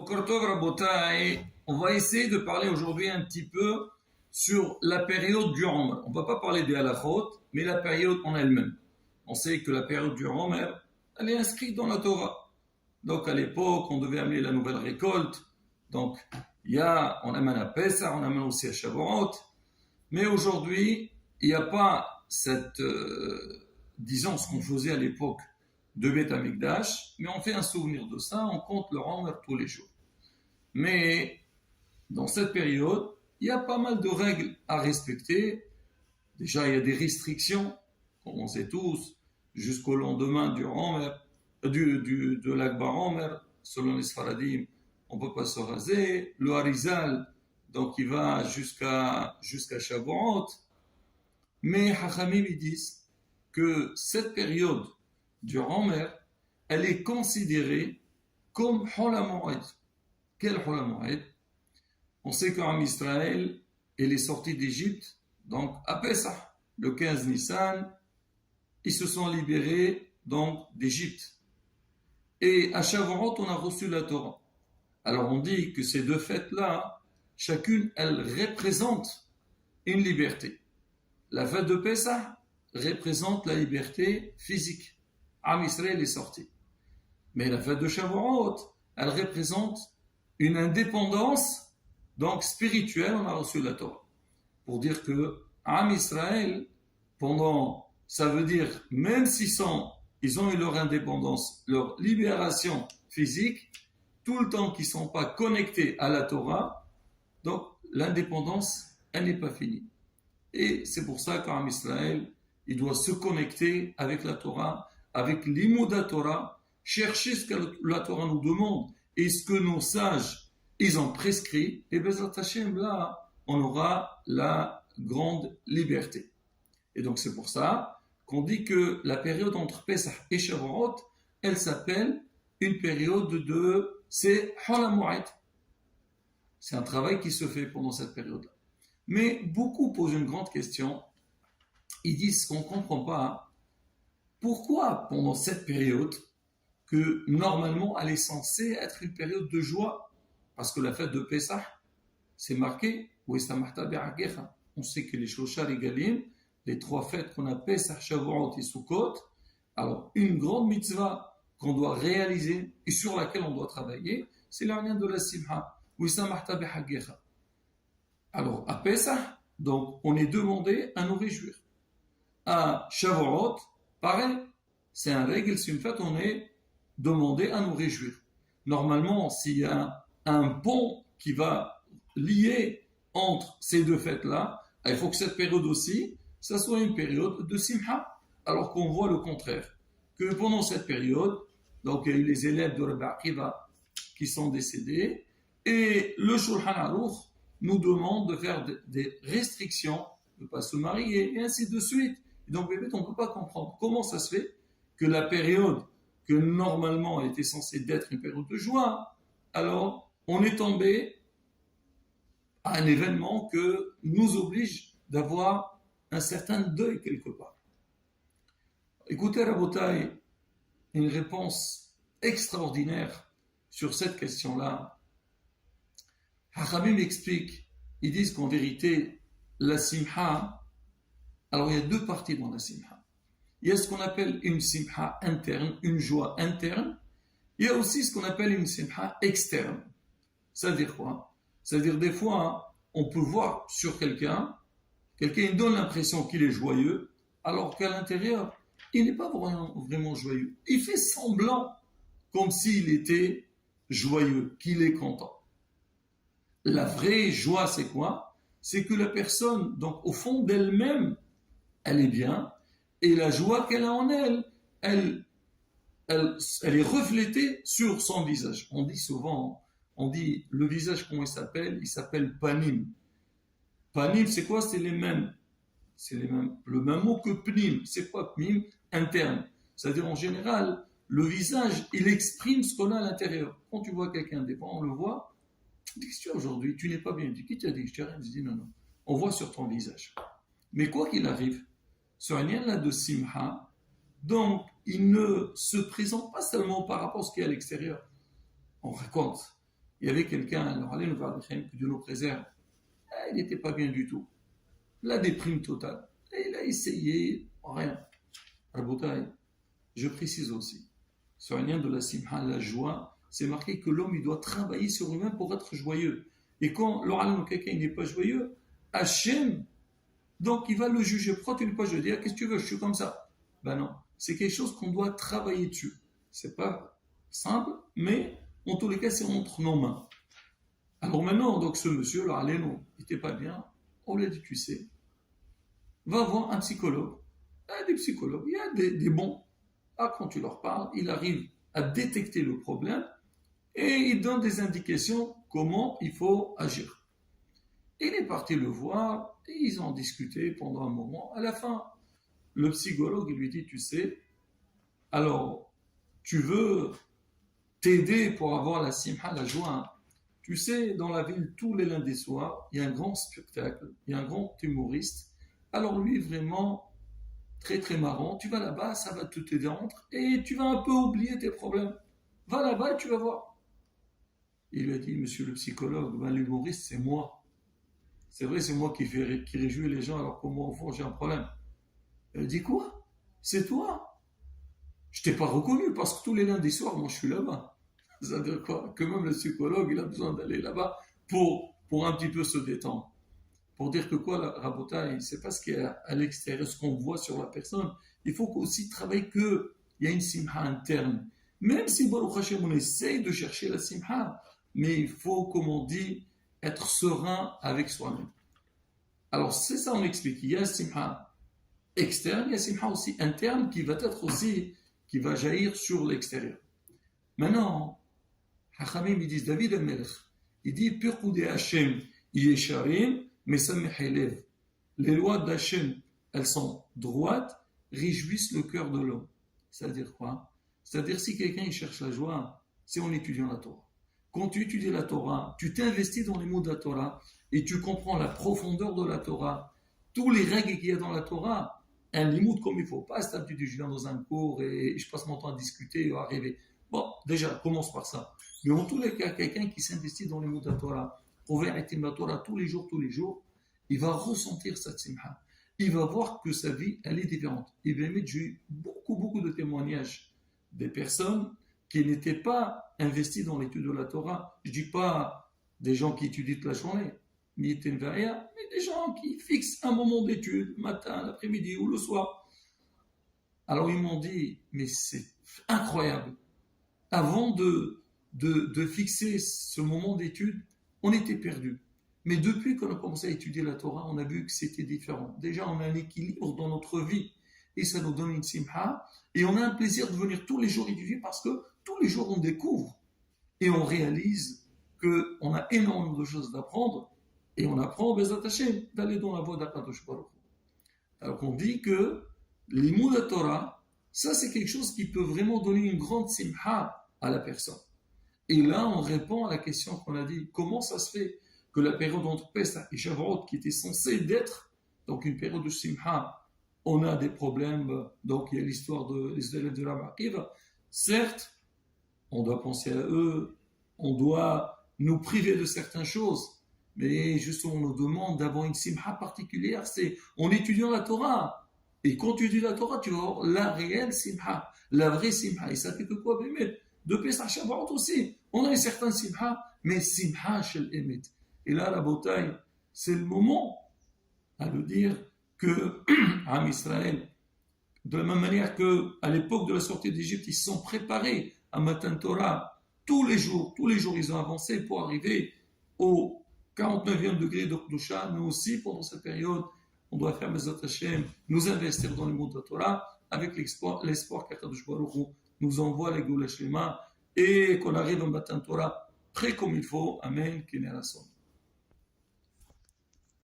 Boker Tov, Rabotai, on va essayer de parler aujourd'hui un petit peu sur la période du Omer. On ne va pas parler des halachot, mais la période en elle-même. On sait que la période du Omer, elle est inscrite dans la Torah. Donc à l'époque, on devait amener la nouvelle récolte. Donc on amène à Pessah, on amène aussi à Shavuot. Mais aujourd'hui, il n'y a pas cette, disons, ce qu'on faisait à l'époque de Beth Amikdash, mais on fait un souvenir de ça, on compte le Omer tous les jours. Mais dans cette période, il y a pas mal de règles à respecter. Déjà, il y a des restrictions, comme on sait tous, jusqu'au lendemain du Omer, de l'Akbar Omer, selon les Sfaradim, on ne peut pas se raser. Le Harizal, donc il va jusqu'à Shavuot. Mais Hachamim, ils disent que cette période du Omer, elle est considérée comme Hol HaMoed. Quel Hol HaMoed? On sait qu'en Israël, elle est sortie d'Égypte, donc à Pessah, le 15 Nissan, ils se sont libérés donc d'Égypte. Et à Shavuot, on a reçu la Torah. Alors on dit que ces deux fêtes-là, chacune, elle représente une liberté. La fête de Pessah représente la liberté physique. Am Israël est sorti. Mais la fête de Shavuot, elle représente une indépendance donc spirituelle, on a reçu la Torah. Pour dire que Am Israël, ça veut dire, même s'ils ont eu leur indépendance, leur libération physique, tout le temps qu'ils ne sont pas connectés à la Torah, donc l'indépendance, elle n'est pas finie. Et c'est pour ça qu'Am Israël, il doit se connecter avec la Torah, avec l'Imouda Torah, chercher ce que la Torah nous demande et ce que nos sages, ils ont prescrit, et Bezrat Hashem, là, on aura la grande liberté. Et donc c'est pour ça qu'on dit que la période entre Pesach et Shavuot, elle s'appelle une période c'est Hol HaMoed. C'est un travail qui se fait pendant cette période-là. Mais beaucoup posent une grande question. Ils disent qu'on ne comprend pas pourquoi pendant cette période, que normalement elle est censée être une période de joie, parce que la fête de Pessah, c'est marqué, on sait que les Shloshah Regalim, les trois fêtes qu'on a Pessah, Shavuot et Sukkot, alors une grande mitzvah qu'on doit réaliser et sur laquelle on doit travailler, c'est l'arnien de la Simha, alors à Pessah, donc on est demandé à nous réjouir. À Shavuot, pareil, c'est un règle, c'est une fête, on est demandé à nous réjouir. Normalement, s'il y a un pont qui va lier entre ces deux fêtes-là, il faut que cette période aussi, ça soit une période de Simha, alors qu'on voit le contraire. Que pendant cette période, donc il y a eu les élèves de Rabbi Akiva qui sont décédés, et le Shulchan Aruch nous demande de faire des restrictions, de ne pas se marier, et ainsi de suite. Et donc, on ne peut pas comprendre comment ça se fait que la période que normalement elle était censée d'être une période de joie, alors on est tombé à un événement que nous oblige d'avoir un certain deuil quelque part. Écoutez, Rabotai, une réponse extraordinaire sur cette question-là. Hachamim explique, ils disent qu'en vérité, la simha, alors il y a deux parties dans la simha. Il y a ce qu'on appelle une simha interne, une joie interne. Il y a aussi ce qu'on appelle une simha externe. Ça veut dire quoi? Ça veut dire des fois, on peut voir sur quelqu'un il donne l'impression qu'il est joyeux, alors qu'à l'intérieur, il n'est pas vraiment joyeux. Il fait semblant comme s'il était joyeux, qu'il est content. La vraie joie, c'est quoi? C'est que la personne, donc au fond d'elle-même, elle est bien, et la joie qu'elle a en elle est reflétée sur son visage. On dit souvent, le visage, comment il s'appelle? Il s'appelle panim. Panim, c'est quoi? C'est le même mot que pnim. C'est quoi pnim? Interne. C'est-à-dire, en général, le visage, il exprime ce qu'on a à l'intérieur. Quand tu vois quelqu'un, des fois, on le voit, tu dis, qu'est-ce que tu as aujourd'hui? Tu n'es pas bien. Qui t'a dit que je t'ai rien? Je dis, non. On voit sur ton visage. Mais quoi qu'il arrive, ce lien-là de simha, donc, il ne se présente pas seulement par rapport à ce qui est à l'extérieur. On raconte Il y avait quelqu'un, alors allez nous voir, que Dieu nous préserve. Ah, il n'était pas bien du tout. La déprime totale. Et il a essayé, rien. Rabotai, je précise aussi, sur un lien de la simha, la joie, c'est marqué que l'homme, il doit travailler sur lui-même pour être joyeux. Et quand quelqu'un n'est pas joyeux, Hachem, donc il va le juger. Pourquoi tu n'es pas joyeux? Qu'est-ce que tu veux? Je suis comme ça. Ben non, c'est quelque chose qu'on doit travailler dessus. C'est pas simple, mais en tous les cas, c'est entre nos mains. Alors maintenant, donc ce monsieur, là, il n'était pas bien. On lui a dit, tu sais, va voir un psychologue. Il y a des psychologues, il y a des bons. Ah, quand tu leur parles, il arrive à détecter le problème et il donne des indications comment il faut agir. Il est parti le voir et ils ont discuté pendant un moment. À la fin, le psychologue lui dit, tu sais, alors, tu veux t'aider pour avoir la simha, la joie. Tu sais, dans la ville, tous les lundis soirs, il y a un grand spectacle, il y a un grand humoriste. Alors lui, vraiment, très très marrant, tu vas là-bas, ça va te détendre et tu vas un peu oublier tes problèmes. Va là-bas et tu vas voir. Il lui a dit, monsieur le psychologue, ben, l'humoriste, c'est moi. C'est vrai, c'est moi qui réjouis les gens alors qu'au moins au fond, j'ai un problème. Il a dit, quoi? C'est toi? Je t'ai pas reconnu parce que tous les lundis soirs, moi je suis là-bas. Ça veut dire quoi? Que même le psychologue, il a besoin d'aller là-bas pour un petit peu se détendre. Pour dire que quoi, la rabotaille, c'est pas ce qu'il y a à l'extérieur, ce qu'on voit sur la personne. Il faut aussi travailler qu'il y a une simha interne. Même si, Baruch Hashem, on essaye de chercher la simha, mais il faut, comme on dit, être serein avec soi-même. Alors, c'est ça, on explique. Il y a la simha externe, il y a la simha aussi interne qui va être aussi, qui va jaillir sur l'extérieur. Maintenant, Hachamim, ils disent, David al-Melech, il dit, Pirkoudé Hashem, Yesharim, mais ça m'élève. Les lois d'Hachem, elles sont droites, réjouissent le cœur de l'homme. C'est-à-dire quoi? C'est-à-dire si quelqu'un il cherche la joie, c'est en étudiant la Torah. Quand tu étudies la Torah, tu t'investis dans les mots de la Torah et tu comprends la profondeur de la Torah, tous les règles qu'il y a dans la Torah, un limoud comme il faut. Pas c'est tu dis je viens dans un cours et je passe mon temps à discuter et à rêver. Bon, déjà, commence par ça. Mais en tous les cas, quelqu'un qui s'investit dans les mots de la Torah, la Torah tous les jours, il va ressentir cette simha. Il va voir que sa vie, elle est différente. Il va mettre, j'ai eu beaucoup de témoignages des personnes qui n'étaient pas investies dans l'étude de la Torah. Je ne dis pas des gens qui étudient toute la journée, mais des gens qui fixent un moment d'étude, le matin, l'après-midi ou le soir. Alors ils m'ont dit, mais c'est incroyable. Avant de fixer ce moment d'étude, on était perdus. Mais depuis qu'on a commencé à étudier la Torah, on a vu que c'était différent. Déjà, on a un équilibre dans notre vie et ça nous donne une simha. Et on a un plaisir de venir tous les jours étudier parce que tous les jours, on découvre et on réalise qu'on a énormément de choses d'apprendre et on apprend, Bezat Hashem, d'aller dans la voie d'Akadosh Baruch Hu. Alors qu'on dit que les mots de la Torah, ça c'est quelque chose qui peut vraiment donner une grande simha à la personne. Et là, on répond à la question qu'on a dit, comment ça se fait que la période entre Pesach et Shavuot, qui était censée d'être donc une période de simha, on a des problèmes. Donc il y a l'histoire des élèves de la Akiva. Certes, on doit penser à eux, on doit nous priver de certaines choses, mais justement on nous demande d'avoir une simha particulière, c'est en étudiant la Torah. Et quand tu étudies la Torah, tu vas avoir la réelle simha, la vraie simha. Et ça fait que quoi, Bémet? De Pesach Shavuot aussi, on a une certaine simha, mais simha shel emet. Et là, la bataille, c'est le moment à le dire que Am Israël, de la même manière qu'à l'époque de la sortie d'Égypte, ils se sont préparés à Matan Torah tous les jours, ils ont avancé pour arriver au 49e degré de Kedusha. Nous aussi, pendant cette période, on doit faire Bezat Hashem, nous investir dans le monde de la Torah avec l'espoir qu'Akadosh Baruch Hu nous envoie la Geoula Shlema et qu'on arrive à Matan Torah prêt comme il faut. Amen. Kéné Rasson.